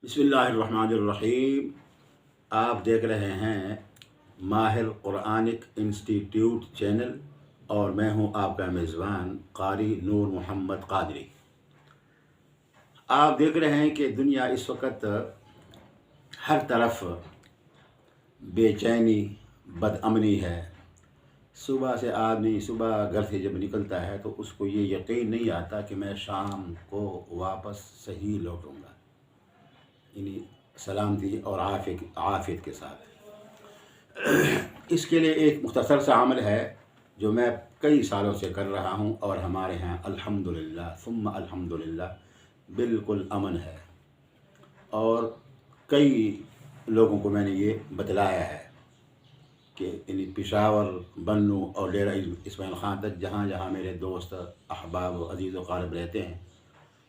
بسم اللہ الرحمن الرحیم۔ آپ دیکھ رہے ہیں ماہر قرآنک انسٹیٹیوٹ چینل اور میں ہوں آپ کا میزبان قاری نور محمد قادری۔ آپ دیکھ رہے ہیں کہ دنیا اس وقت ہر طرف بے چینی بد امنی ہے۔ صبح سے آدمی گھر سے جب نکلتا ہے تو اس کو یہ یقین نہیں آتا کہ میں شام کو واپس صحیح لوٹوں گا، یعنی سلامتی اور عافیت کے ساتھ۔ اس کے لیے ایک مختصر سا عمل ہے جو میں کئی سالوں سے کر رہا ہوں اور ہمارے ہاں الحمدللہ ثم الحمدللہ بالکل امن ہے، اور کئی لوگوں کو میں نے یہ بتلایا ہے کہ پشاور، بنوں اور ڈیرہ اسماعیل خان تک جہاں جہاں میرے دوست احباب و عزیز و قارب رہتے ہیں،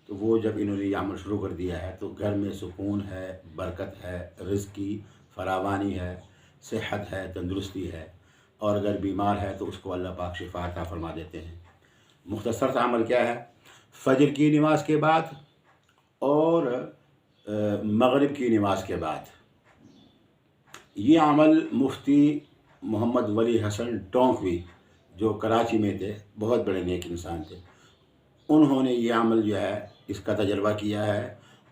تو وہ جب انہوں نے یہ عمل شروع کر دیا ہے تو گھر میں سکون ہے، برکت ہے، رزق کی فراوانی ہے، صحت ہے، تندرستی ہے، اور اگر بیمار ہے تو اس کو اللہ پاک شفا عطا فرما دیتے ہیں۔ مختصر سا عمل کیا ہے؟ فجر کی نماز کے بعد اور مغرب کی نماز کے بعد یہ عمل مفتی محمد ولی حسن ٹونکوی جو کراچی میں تھے، بہت بڑے نیک انسان تھے، انہوں نے یہ عمل جو ہے اس کا تجربہ کیا ہے،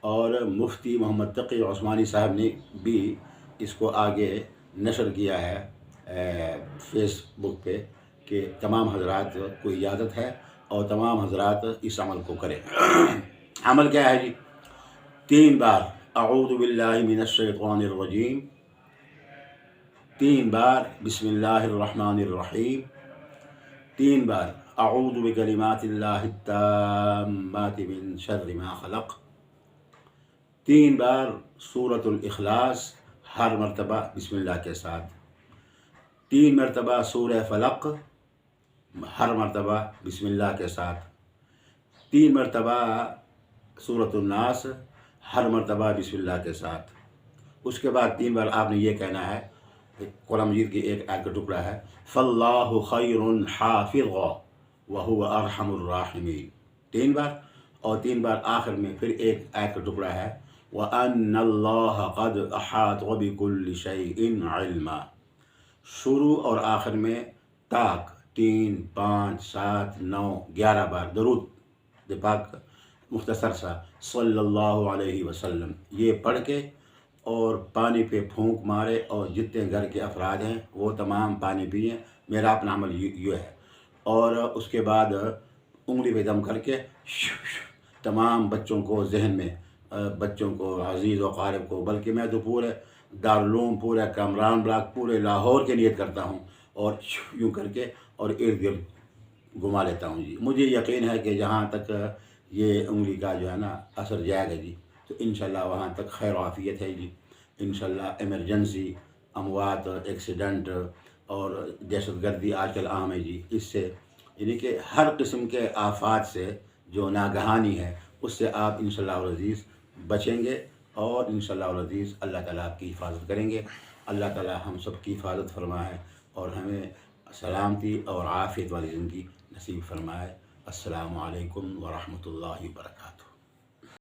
اور مفتی محمد تقی عثمانی صاحب نے بھی اس کو آگے نشر کیا ہے فیس بک پہ کہ تمام حضرات کو اجازت ہے اور تمام حضرات اس عمل کو کریں۔ عمل کیا ہے جی؟ 3 بار اعوذ باللہ من الشیطان الرجیم، 3 بار بسم اللہ الرحمن الرحیم، 3 بار اعوذ بکلمات اللہ التامات من شر ما خلق، 3 بار سورۃ الاخلاص ہر مرتبہ بسم اللہ کے ساتھ، 3 مرتبہ سورہ فلق ہر مرتبہ بسم اللہ کے ساتھ، 3 مرتبہ سورۃ الناس ہر مرتبہ بسم اللہ کے ساتھ۔ اس کے بعد 3 بار آپ نے یہ کہنا ہے، قرآن مجید کی ایک آیت کا ٹکڑا ہے، فاللہ خیر حافظا وہو ارحم الراحمین، 3 بار، اور 3 بار آخر میں پھر ایک آیت کا ٹکڑا ہے، وَأَنَّ اللَّهَ قَدْ أَحَاطَ بِكُلِّ شَيْءٍ عِلْمًا۔ شروع اور آخر میں طاق 3، 5، 7، 9، 11 بار درود پاک مختصر سا صلی اللہ علیہ وسلم یہ پڑھ کے اور پانی پہ پھونک مارے، اور جتنے گھر کے افراد ہیں وہ تمام پانی پئیں۔ میرا اپنا عمل یہ ہے، اور اس کے بعد انگلی پہ دم کر کے تمام بچوں کو ذہن میں، بچوں کو، عزیز و قارب کو، بلکہ میں تو پورے دارالعلوم، پورے کامران بلاک، پورے لاہور کے نیت کرتا ہوں، اور یوں کر کے اور ارد گرد گھما لیتا ہوں جی۔ مجھے یقین ہے کہ جہاں تک یہ انگلی کا جو ہے نا اثر جائے گا جی، تو انشاءاللہ وہاں تک خیر و عافیت ہے جی۔ انشاءاللہ ایمرجنسی، اموات، ایکسیڈنٹ اور دہشت گردی آج کل عام ہے جی، اس سے یعنی کہ ہر قسم کے آفات سے جو ناگہانی ہے اس سے آپ انشاءاللہ العزیز بچیں گے، اور انشاءاللہ العزیز اللہ تعالیٰ آپ کی حفاظت کریں گے۔ اللہ تعالیٰ ہم سب کی حفاظت فرمائے اور ہمیں سلامتی اور عافیت والی زندگی نصیب فرمائے۔ السلام علیکم ورحمۃ اللہ وبرکاتہ۔